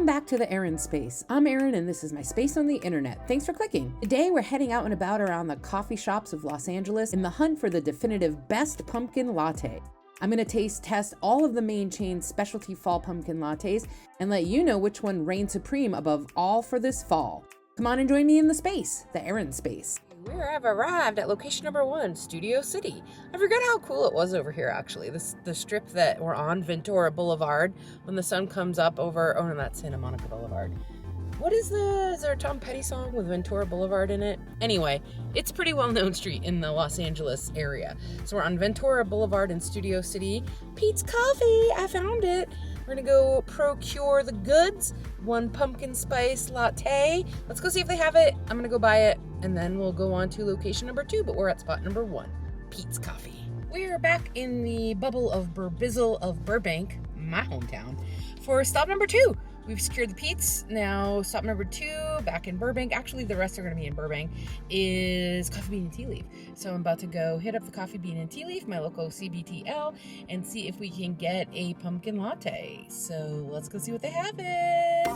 Welcome back to the TheErinSpace. I'm Erin and this is my space on the internet. Thanks for clicking. Today we're heading out and about around the coffee shops of Los Angeles in the hunt for the definitive best pumpkin latte. I'm going to taste test all of the main chain specialty fall pumpkin lattes and let you know which one reigns supreme above all for this fall. Come on and join me in the space, the TheErinSpace. We have arrived at location number 1, Studio City. I forgot how cool it was over here, actually. The strip that we're on, Ventura Boulevard, when the sun comes up over, oh no, that's Santa Monica Boulevard. Is there a Tom Petty song with Ventura Boulevard in it? Anyway, it's a pretty well-known street in the Los Angeles area. So we're on Ventura Boulevard in Studio City. Peet's Coffee, I found it. We're gonna go procure the goods, 1 pumpkin spice latte. Let's go see if they have it. I'm gonna go buy it, and then we'll go on to location number 2, but we're at spot number 1, Peet's Coffee. We're back in the bubble of Burbizzle of Burbank, my hometown, for stop number 2. We've secured the Peets. Now stop number 2, back in Burbank. Actually, the rest are gonna be in Burbank, is Coffee Bean and Tea Leaf. So I'm about to go hit up the Coffee Bean and Tea Leaf, my local CBTL, and see if we can get a pumpkin latte. So let's go see what they have it.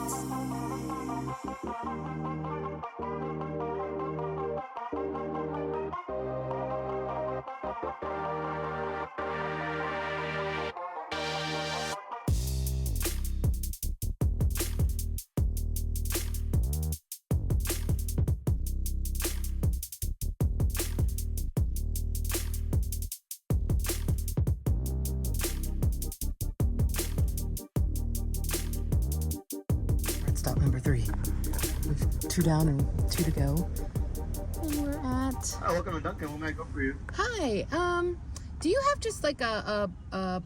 Stop number 3. We've 2 down and 2 to go. And we're at... Hi, welcome to Dunkin. What may I go for you? Hi, do you have just like a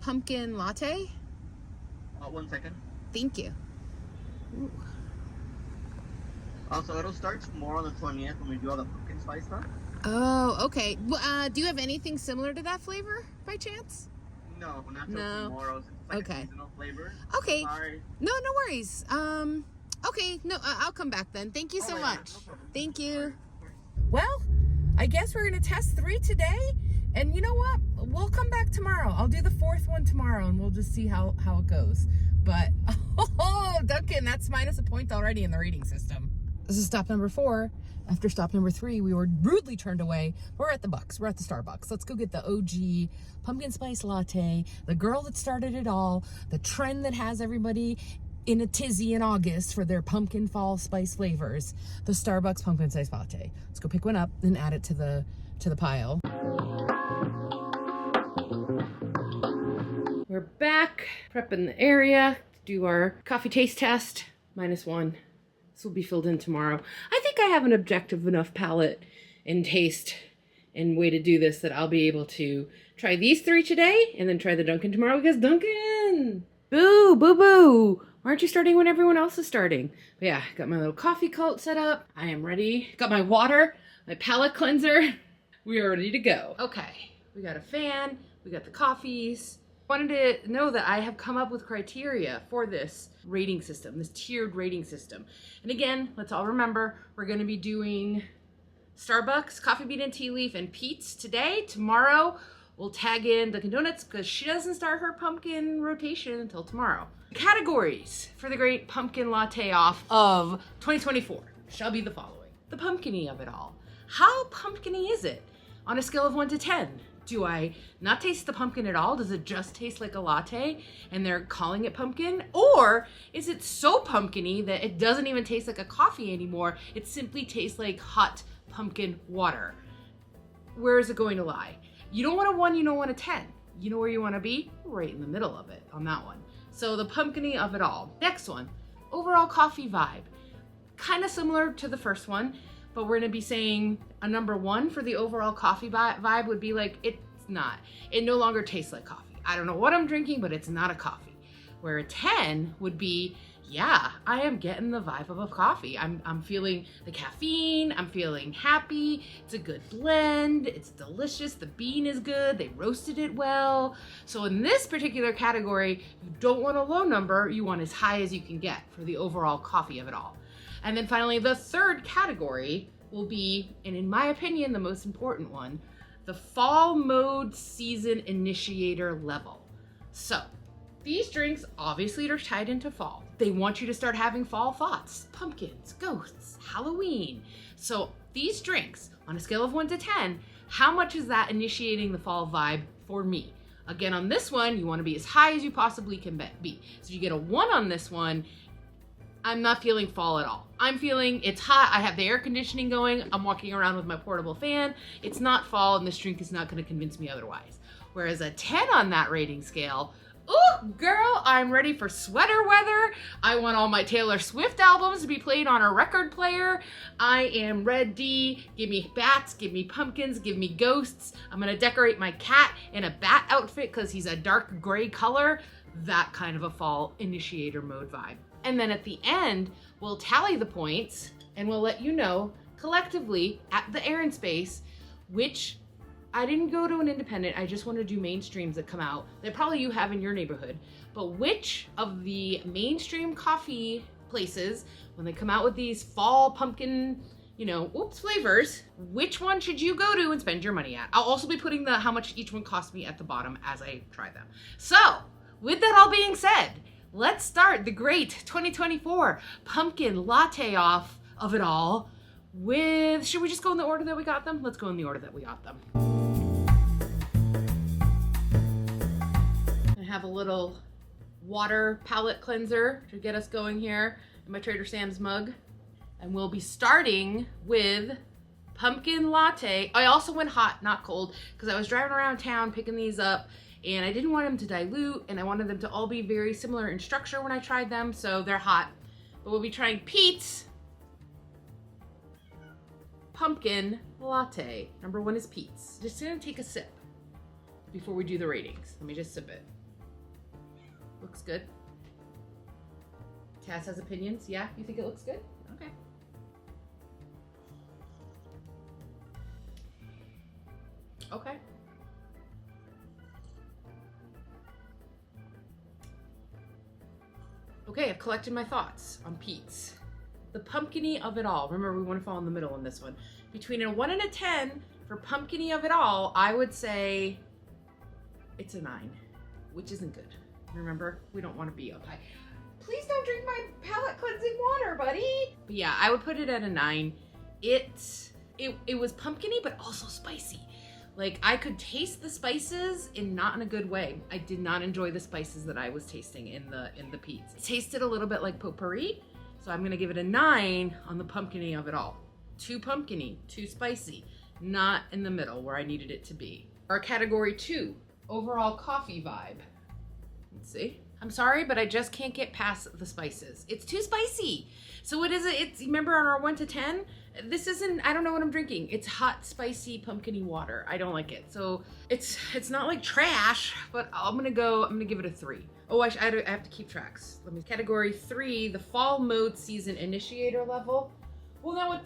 pumpkin latte? 1 second. Thank you. Ooh. So it'll start tomorrow on the 20th when we do all the pumpkin spice stuff. Oh, okay. Well, do you have anything similar to that flavor by chance? No, not till tomorrow. It's like a seasonal flavor. Okay. Sorry. No worries. Okay, no, I'll come back then. Thank you so much. No problem. Thank you. Well, I guess we're gonna test 3 today, and you know what? We'll come back tomorrow. I'll do the 4th one tomorrow, and we'll just see how it goes. But oh, Duncan, that's minus a point already in the rating system. This is stop number 4. After stop number 3, we were rudely turned away. We're at the Bucks. We're at the Starbucks. Let's go get the OG pumpkin spice latte, the girl that started it all, the trend that has everybody in a tizzy in August for their pumpkin fall spice flavors, the Starbucks pumpkin spice latte. Let's go pick one up and add it to the pile. We're back, prepping the area to do our coffee taste test. -1. This will be filled in tomorrow. I think I have an objective enough palate and taste and way to do this that I'll be able to try these 3 today and then try the Dunkin tomorrow, because Dunkin! Boo, boo, boo! Why aren't you starting when everyone else is starting? But yeah, got my little coffee cult set up. I am ready. Got my water, my palate cleanser. We are ready to go. Okay, we got a fan, we got the coffees. Wanted to know that I have come up with criteria for this rating system, this tiered rating system. And again, let's all remember, we're gonna be doing Starbucks, Coffee Bean and Tea Leaf, and Peet's today. Tomorrow, we'll tag in Dunkin' Donuts because she doesn't start her pumpkin rotation until tomorrow. Categories for the great pumpkin latte off of 2024 shall be the following. The pumpkin-y of it all. How pumpkin-y is it? On a scale of 1 to 10. Do I not taste the pumpkin at all? Does it just taste like a latte and they're calling it pumpkin? Or is it so pumpkin-y that it doesn't even taste like a coffee anymore? It simply tastes like hot pumpkin water. Where is it going to lie? You don't want a 1, you don't want a 10. You know where you want to be? Right in the middle of it on that one. So the pumpkin-y of it all. Next one, overall coffee vibe. Kind of similar to the first one, but we're gonna be saying a number 1 for the overall coffee vibe would be like, it's not. It no longer tastes like coffee. I don't know what I'm drinking, but it's not a coffee. Where a 10 would be, yeah, I am getting the vibe of a coffee. I'm feeling the caffeine, I'm feeling happy, it's a good blend, it's delicious, the bean is good, they roasted it well. So in this particular category, you don't want a low number, you want as high as you can get for the overall coffee of it all. And then finally, the 3rd category will be, and in my opinion, the most important one, the fall mode season initiator level. So These drinks obviously are tied into fall. They want you to start having fall thoughts, pumpkins, ghosts, Halloween. So these drinks, on a scale of 1 to 10, how much is that initiating the fall vibe for me? Again, on this one, you want to be as high as you possibly can be. So if you get a 1 on this one, I'm not feeling fall at all. I'm feeling it's hot, I have the air conditioning going, I'm walking around with my portable fan. It's not fall, and this drink is not going to convince me otherwise. Whereas a 10 on that rating scale, ooh, girl, I'm ready for sweater weather. I want all my Taylor Swift albums to be played on a record player. I am ready. Give me bats, give me pumpkins, give me ghosts. I'm gonna decorate my cat in a bat outfit because he's a dark gray color. That kind of a fall initiator mode vibe. And then at the end, we'll tally the points and we'll let you know collectively at TheErinSpace which, I didn't go to an independent, I just want to do mainstreams that come out that probably you have in your neighborhood, but which of the mainstream coffee places, when they come out with these fall pumpkin, flavors, which one should you go to and spend your money at? I'll also be putting how much each one cost me at the bottom as I try them. So, with that all being said, let's start the great 2024 pumpkin latte off of it all with, should we just go in the order that we got them? Let's go in the order that we got them. I have a little water palette cleanser to get us going here in my Trader Sam's mug. And we'll be starting with pumpkin latte. I also went hot, not cold, because I was driving around town picking these up and I didn't want them to dilute and I wanted them to all be very similar in structure when I tried them, so they're hot. But we'll be trying Peet's pumpkin latte. Number 1 is Peet's. Just gonna take a sip before we do the ratings. Let me just sip it. Looks good. Taz has opinions. Yeah, you think it looks good? Okay. Okay. Okay, I've collected my thoughts on Peet's. The pumpkin-y of it all. Remember, we want to fall in the middle on this one. Between a 1 and a 10 for pumpkin-y of it all, I would say it's a 9, which isn't good. Remember, we don't want to be up high. Please don't drink my palate cleansing water, buddy. But yeah, I would put it at a 9. It was pumpkin-y, but also spicy. Like, I could taste the spices not in a good way. I did not enjoy the spices that I was tasting in the Peet's. It tasted a little bit like potpourri, so I'm gonna give it a 9 on the pumpkin-y of it all. Too pumpkin-y, too spicy, not in the middle where I needed it to be. Our category 2, overall coffee vibe. Let's see. I'm sorry, but I just can't get past the spices. It's too spicy. So what is it? Remember on our 1 to 10? This isn't, I don't know what I'm drinking. It's hot, spicy, pumpkin-y water. I don't like it. So it's not like trash, but I'm gonna give it a 3. Oh, I have to keep tracks. Category 3, the fall mode season initiator level. Well, now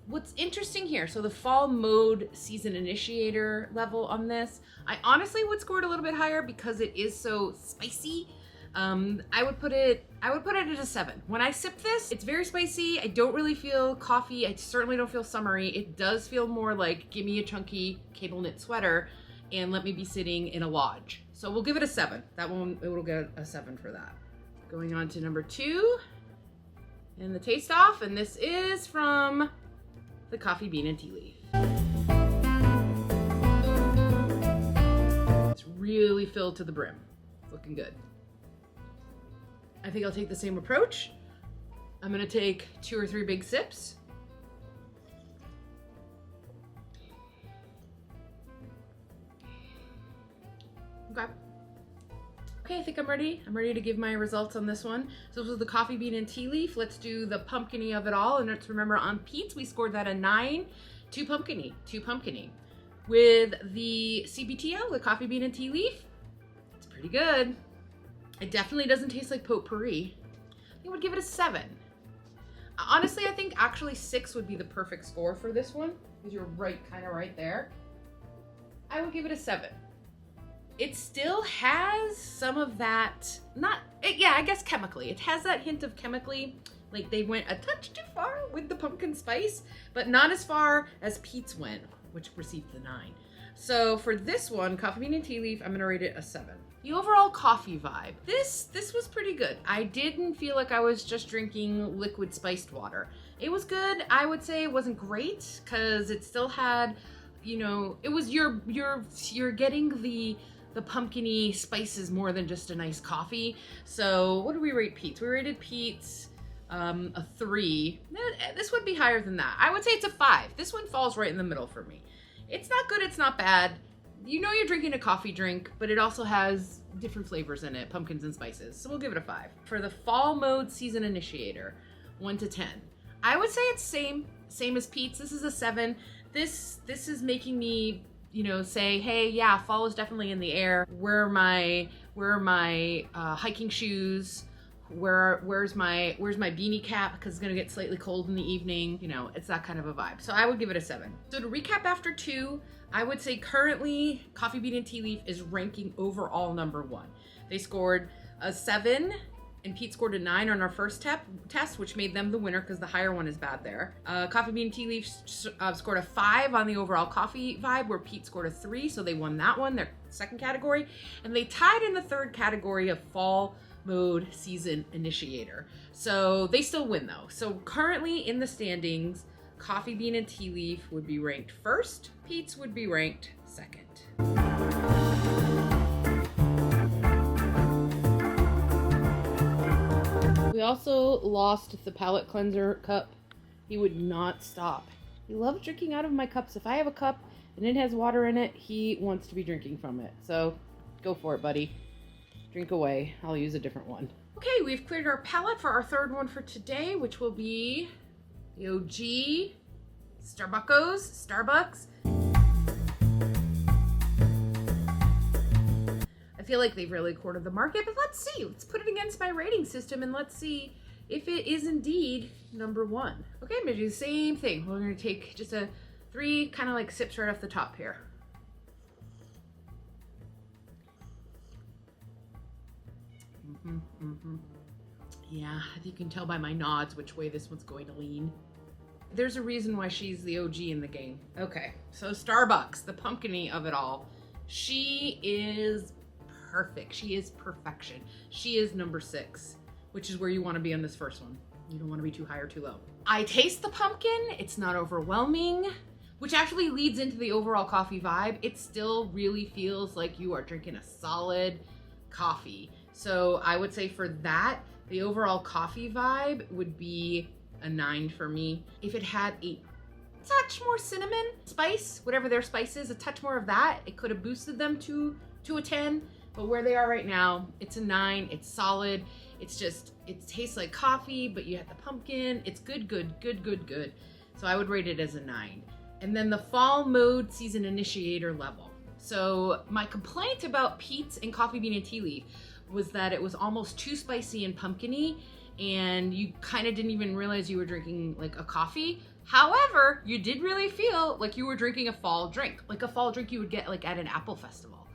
what's interesting here? So the fall mode season initiator level on this, I honestly would score it a little bit higher because it is so spicy. I would put it at a 7. When I sip this, it's very spicy. I don't really feel coffee. I certainly don't feel summery. It does feel more like, give me a chunky cable knit sweater and let me be sitting in a lodge. So we'll give it a 7. That one, it will get a 7 for that. Going on to number 2 in the taste off, and this is from the Coffee Bean and Tea Leaf. It's really filled to the brim. It's looking good. I think I'll take the same approach. I'm gonna take 2 or 3 big sips. Okay, I think I'm ready. I'm ready to give my results on this one. So this was the Coffee Bean and Tea Leaf. Let's do the pumpkin-y of it all. And let's remember on Peet's, we scored that a 9. Too pumpkin-y. With the CBTL, the Coffee Bean and Tea Leaf, it's pretty good. It definitely doesn't taste like potpourri. I think I would give it a 7. Honestly, I think actually 6 would be the perfect score for this one, because you're kind of right there. I would give it a 7. It still has some of that, I guess chemically. It has that hint of chemically, like they went a touch too far with the pumpkin spice, but not as far as Peet's went, which received the 9. So for this one, Coffee Bean and Tea Leaf, I'm gonna rate it a 7. The overall coffee vibe. This was pretty good. I didn't feel like I was just drinking liquid spiced water. It was good. I would say it wasn't great because it still had, you know, it was you're getting the pumpkin-y spices more than just a nice coffee. So what do we rate Peet's? We rated Peet's a 3. This would be higher than that. I would say it's a 5. This one falls right in the middle for me. It's not good, it's not bad. You know you're drinking a coffee drink, but it also has different flavors in it, pumpkins and spices. So we'll give it a 5. For the fall mode season initiator, 1 to 10. I would say it's same as Peet's. This is a 7. This is making me, you know, say, hey, yeah, fall is definitely in the air. Where are my hiking shoes? Where's my beanie cap? Because it's gonna get slightly cold in the evening. You know, it's that kind of a vibe. So I would give it a 7. So to recap after 2, I would say currently Coffee Bean and Tea Leaf is ranking overall number 1. They scored a 7 and Peet scored a 9 on our first test, which made them the winner because the higher one is bad there. Coffee Bean and Tea Leaf scored a 5 on the overall coffee vibe, where Peet scored a 3, so they won that one, their second category. And they tied in the third category of fall mode season initiator. So they still win though. So currently in the standings, Coffee Bean and Tea Leaf would be ranked first, Peet's would be ranked second. We also lost the palate cleanser cup. He would not stop. He loves drinking out of my cups. If I have a cup and it has water in it, he wants to be drinking from it. So go for it, buddy. Drink away. I'll use a different one. Okay, we've cleared our palette for our third one for today, which will be the OG Starbucks. I feel like they've really cornered the market, but let's see. Let's put it against my rating system and let's see if it is indeed number 1. Okay, I'm gonna do the same thing. We're gonna take just a 3 kind of like sips right off the top here. Yeah, you can tell by my nods which way this one's going to lean. There's a reason why she's the OG in the game. Okay, so Starbucks, the pumpkin-y of it all. She is perfect. She is perfection. She is number 6, which is where you want to be on this first one. You don't want to be too high or too low. I taste the pumpkin. It's not overwhelming, which actually leads into the overall coffee vibe. It still really feels like you are drinking a solid coffee. So I would say for that, the overall coffee vibe would be a 9 for me. If it had a touch more cinnamon spice, whatever their spice is, a touch more of that, it could have boosted them to a 10. But where they are right now, it's a 9. It's solid. It's just, it tastes like coffee, but you have the pumpkin. It's good. So I would rate it as a 9. And then the fall mode season initiator level. So my complaint about Peet's and Coffee Bean and Tea Leaf was that it was almost too spicy and pumpkin-y, and you kind of didn't even realize you were drinking like a coffee. However, you did really feel like you were drinking a fall drink, like a fall drink you would get like at an apple festival.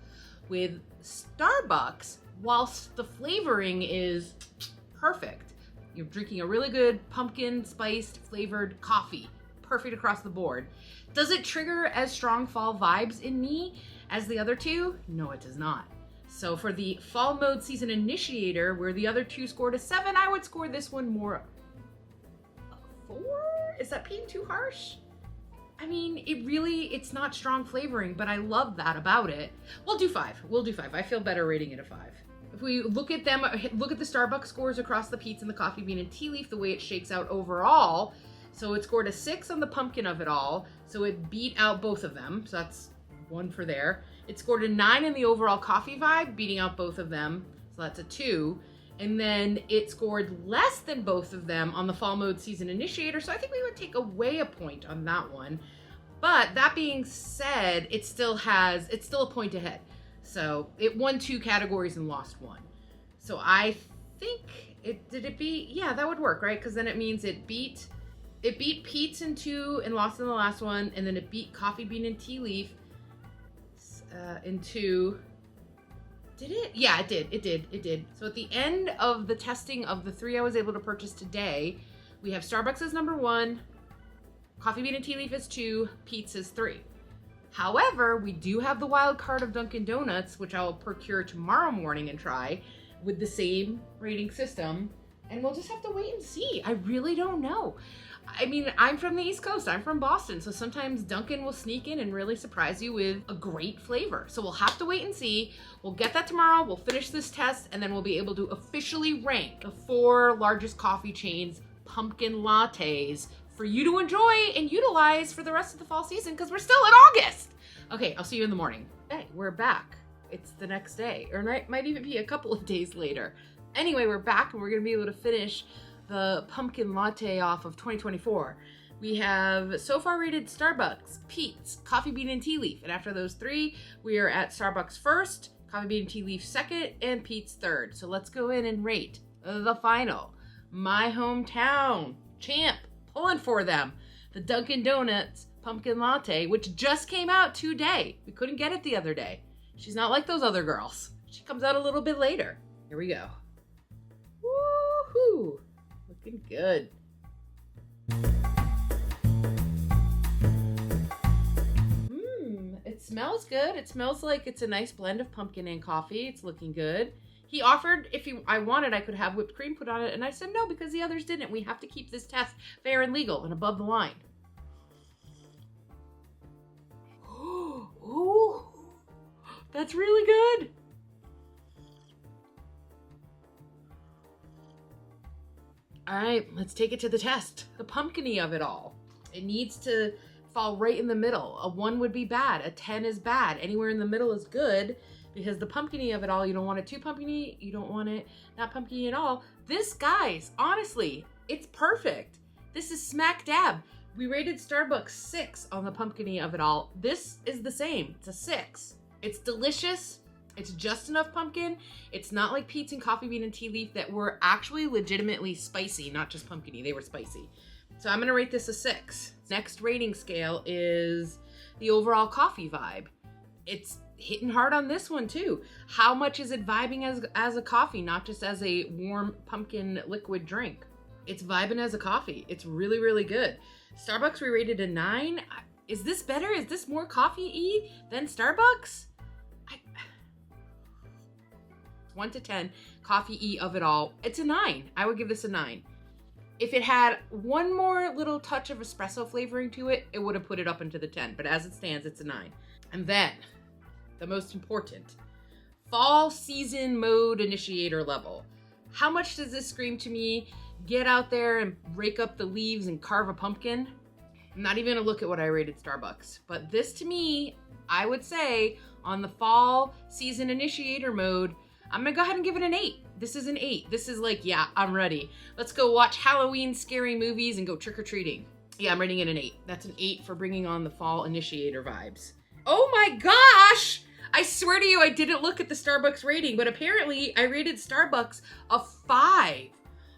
With Starbucks, whilst the flavoring is perfect, you're drinking a really good pumpkin spiced flavored coffee, perfect across the board. Does it trigger as strong fall vibes in me as the other two? No, it does not. So for the fall mode season initiator, where the other two scored a 7, I would score this one more a 4? Is that being too harsh? I mean, it's not strong flavoring, but I love that about it. We'll do 5. I feel better rating it a 5. If we look at them, look at the Starbucks scores across the Peet's and the Coffee Bean and Tea Leaf, the way it shakes out overall. So it scored a 6 on the pumpkin of it all. So it beat out both of them. So that's 1 for there. It scored a 9 in the overall coffee vibe, beating out both of them. So that's a 2. And then it scored less than both of them on the fall mode season initiator. So I think we would take away a point on that one. But that being said, it's still a point ahead. So it won 2 categories and lost 1. So I think yeah, that would work, right? Because then it means it beat Peet's in 2 and lost in the last one. And then it beat Coffee Bean and Tea Leaf in 2. Did it? Yeah, it did. So at the end of the testing of the 3 I was able to purchase today, we have Starbucks as number 1, Coffee Bean and Tea Leaf as 2, Peet's as 3. However, we do have the wild card of Dunkin' Donuts, which I'll procure tomorrow morning and try with the same rating system. And we'll just have to wait and see. I really don't know. I mean, I'm from the East Coast. I'm from Boston. So sometimes Dunkin' will sneak in and really surprise you with a great flavor. So we'll have to wait and see. We'll get that tomorrow. We'll finish this test and then we'll be able to officially rank the 4 largest coffee chains pumpkin lattes for you to enjoy and utilize for the rest of the fall season because we're still in August. Okay, I'll see you in the morning. Hey, we're back. It's the next day, or it might even be a couple of days later. Anyway, we're back and we're gonna be able to finish the pumpkin latte off of 2024. We have so far rated Starbucks, Peet's, Coffee Bean and Tea Leaf. And after those 3, we are at Starbucks first, Coffee Bean and Tea Leaf second, and Peet's third. So let's go in and rate the final. My hometown champ, pulling for them, the Dunkin' Donuts pumpkin latte, which just came out today. We couldn't get it the other day. She's not like those other girls. She comes out a little bit later. Here we go. Woohoo! Looking good. It smells good. It smells like it's a nice blend of pumpkin and coffee. It's looking good. He offered I wanted, I could have whipped cream put on it, and I said no because the others didn't. We have to keep this test fair and legal and above the line. Ooh, that's really good. All right, let's take it to the test. The pumpkin-y of it all. It needs to fall right in the middle. A 1 would be bad. A 10 is bad. Anywhere in the middle is good because the pumpkin-y of it all, you don't want it too pumpkin-y. You don't want it not pumpkin-y at all. This, guys, honestly, it's perfect. This is smack dab. We rated Starbucks 6 on the pumpkin-y of it all. This is the same. It's a 6. It's delicious. It's just enough pumpkin. It's not like Peet's and Coffee Bean and Tea Leaf that were actually legitimately spicy, not just pumpkin-y. They were spicy. So I'm gonna rate this a 6. Next rating scale is the overall coffee vibe. It's hitting hard on this one too. How much is it vibing as a coffee, not just as a warm pumpkin liquid drink? It's vibing as a coffee. It's really, really good. Starbucks we rated a 9. Is this better? Is this more coffee-y than Starbucks? 1 to 10, coffee-y of it all. It's a 9. I would give this a 9. If it had one more little touch of espresso flavoring to it, it would have put it up into the 10. But as it stands, it's a 9. And then, the most important, fall season mode initiator level. How much does this scream to me? Get out there and rake up the leaves and carve a pumpkin. I'm not even gonna look at what I rated Starbucks. But this to me, I would say, on the fall season initiator mode, I'm gonna go ahead and give it an 8. This is an 8. This is like, yeah, I'm ready. Let's go watch Halloween scary movies and go trick-or-treating. Yeah, I'm rating it an 8. That's an 8 for bringing on the fall initiator vibes. Oh my gosh! I swear to you, I didn't look at the Starbucks rating, but apparently I rated Starbucks a 5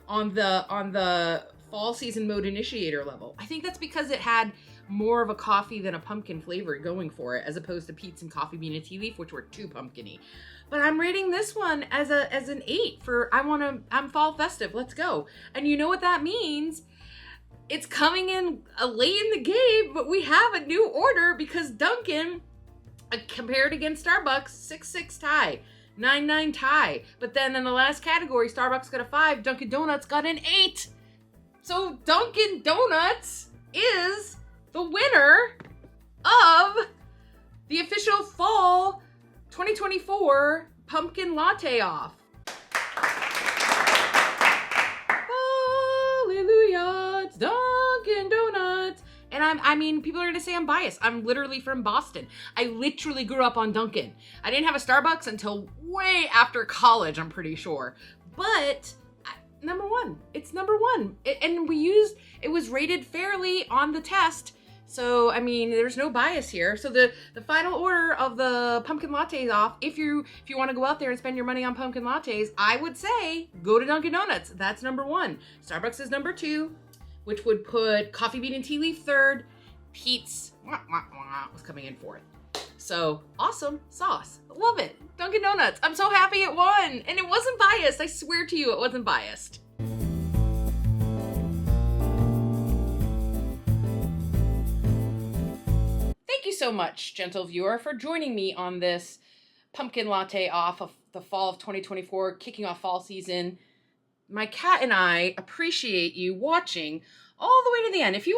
on the fall season mode initiator level. I think that's because it had more of a coffee than a pumpkin flavor going for it, as opposed to Peet's and Coffee Bean and Tea Leaf, which were too pumpkin-y. But I'm rating this one as an 8 for I'm fall festive. Let's go. And you know what that means? It's coming in late in the game, but we have a new order because Dunkin' compared against Starbucks, 6-6 tie, 9-9 tie. But then in the last category, Starbucks got a 5, Dunkin' Donuts got an 8. So Dunkin' Donuts is the winner of the official fall 2024 pumpkin latte off. Hallelujah, it's Dunkin' Donuts. And I mean, people are gonna say I'm biased. I'm literally from Boston. I literally grew up on Dunkin'. I didn't have a Starbucks until way after college, I'm pretty sure. But number 1, it's number 1. And it was rated fairly on the test. So, I mean, there's no bias here. So the final order of the pumpkin lattes off, if you want to go out there and spend your money on pumpkin lattes, I would say go to Dunkin' Donuts. That's number 1. Starbucks is number 2, which would put Coffee Bean and Tea Leaf 3rd. Peet's was coming in 4th. So, awesome sauce. Love it. Dunkin' Donuts. I'm so happy it won. And it wasn't biased. I swear to you, it wasn't biased. Thank you so much, gentle viewer, for joining me on this pumpkin latte off of the fall of 2024, kicking off fall season. My cat and I appreciate you watching all the way to the end. If you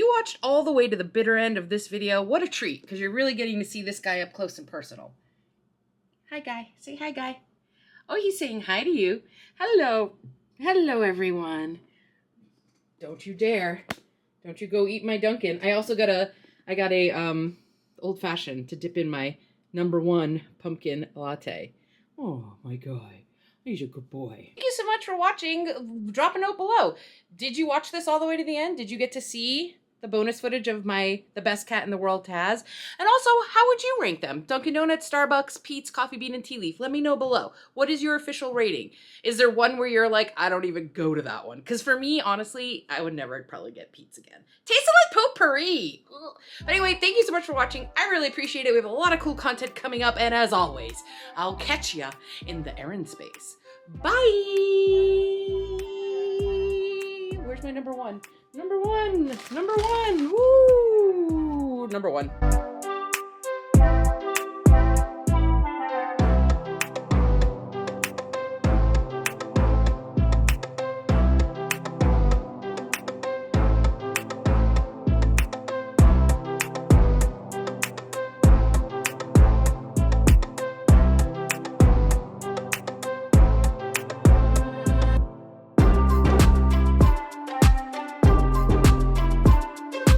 watched all the way to the bitter end of this video, what a treat, because you're really getting to see this guy up close and personal. Hi, Guy. Say hi, Guy. Oh, he's saying hi to you. Hello. Hello, everyone. Don't you dare. Don't you go eat my Dunkin. I also got a old fashioned to dip in my #1 pumpkin latte. Oh, my guy. He's a good boy. Thank you so much for watching. Drop a note below. Did you watch this all the way to the end? Did you get to see the bonus footage of the best cat in the world, Taz? And also, how would you rank them? Dunkin' Donuts, Starbucks, Peet's, Coffee Bean, and Tea Leaf. Let me know below. What is your official rating? Is there one where you're like, I don't even go to that one? Because for me, honestly, I would never probably get Peet's again. Tasted like potpourri. Ugh. But anyway, thank you so much for watching. I really appreciate it. We have a lot of cool content coming up. And as always, I'll catch ya in the TheErinSpace. Bye! Where's my #1? #1! #1! Woo! #1.